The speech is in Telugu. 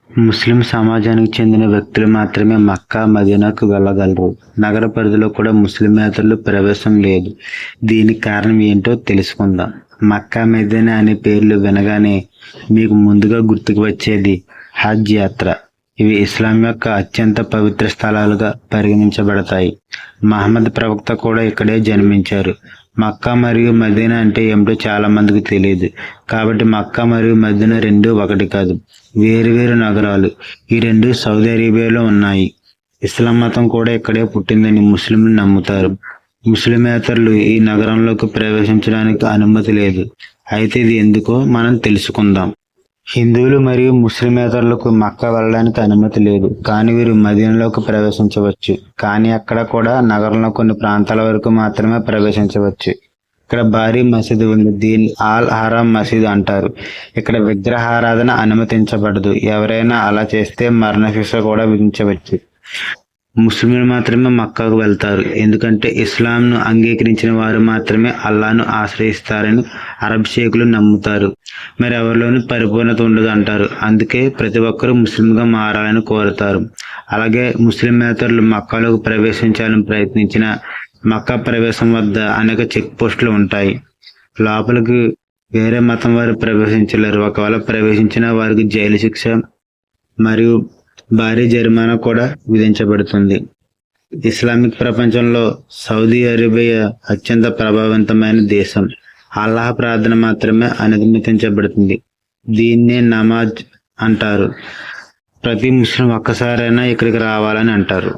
ముస్లిం సమాజానికి చెందిన వ్యక్తులు మాత్రమే మక్కా, మదీనాకు వెళ్ళగలరు. నగర పరిధిలో కూడా ముస్లిమేతరులు ప్రవేశం లేదు. దీనికి కారణం ఏంటో తెలుసుకుందాం. మక్కా, మదీనా అనే పేర్లు వినగానే మీకు ముందుగా గుర్తుకు వచ్చేది హజ్ యాత్ర. ఇవి ఇస్లాం యొక్క అత్యంత పవిత్ర స్థలాలుగా పరిగణించబడతాయి. మహమ్మద్ ప్రవక్త కూడా ఇక్కడే జన్మించారు. మక్కా మరియు మదీనా అంటే ఏమిటో చాలా మందికి తెలియదు. కాబట్టి మక్కా మరియు మదీనా రెండు ఒకటి కాదు, వేరువేరు నగరాలు. ఈ రెండు సౌదీ అరేబియాలో ఉన్నాయి. ఇస్లాం మతం కూడా ఇక్కడే పుట్టిందని ముస్లింలు నమ్ముతారు. ముస్లిమేతరులు ఈ నగరంలోకి ప్రవేశించడానికి అనుమతి లేదు. అయితే ఇది ఎందుకో మనం తెలుసుకుందాం. హిందువులు మరియు ముస్లిమేతరులకు మక్కా వెళ్ళడానికి అనుమతి లేదు, కానీ వీరు మదీనాలోకి ప్రవేశించవచ్చు. కానీ అక్కడ కూడా నగరంలో కొన్ని ప్రాంతాల వరకు మాత్రమే ప్రవేశించవచ్చు. ఇక్కడ భారీ మసీదు ఉంది. దీన్ని ఆల్ హరామ్ మసీద్ అంటారు. ఇక్కడ విగ్రహారాధన అనుమతించబడదు. ఎవరైనా అలా చేస్తే మరణశిక్ష కూడా విధించవచ్చు. ముస్లింలు మాత్రమే మక్కాకు వెళ్తారు, ఎందుకంటే ఇస్లాంను అంగీకరించిన వారు మాత్రమే అల్లాను ఆశ్రయిస్తారని అరబ్ షేకులు నమ్ముతారు. మరి ఎవరిలోనూ పరిపూర్ణత ఉండదు అంటారు. అందుకే ప్రతి ఒక్కరూ ముస్లింగా మారాలని కోరుతారు. అలాగే ముస్లిమేతరులు మక్కాలోకి ప్రవేశించాలని ప్రయత్నించిన మక్కా ప్రవేశం వద్ద అనేక చెక్ పోస్టులు ఉంటాయి. లోపలికి వేరే మతం వారు ప్రవేశించలేరు. ఒకవేళ ప్రవేశించిన వారికి జైలు శిక్ష మరియు భారీ జరిమానా కూడా విధించబడుతుంది. ఇస్లామిక్ ప్రపంచంలో సౌదీ అరేబియా అత్యంత ప్రభావవంతమైన దేశం. అల్లాహ్ ప్రార్థన మాత్రమే అనుమతించబడుతుంది. దీన్నే నమాజ్ అంటారు. ప్రతి ముస్లిం ఒక్కసారైనా ఇక్కడికి రావాలని అంటారు.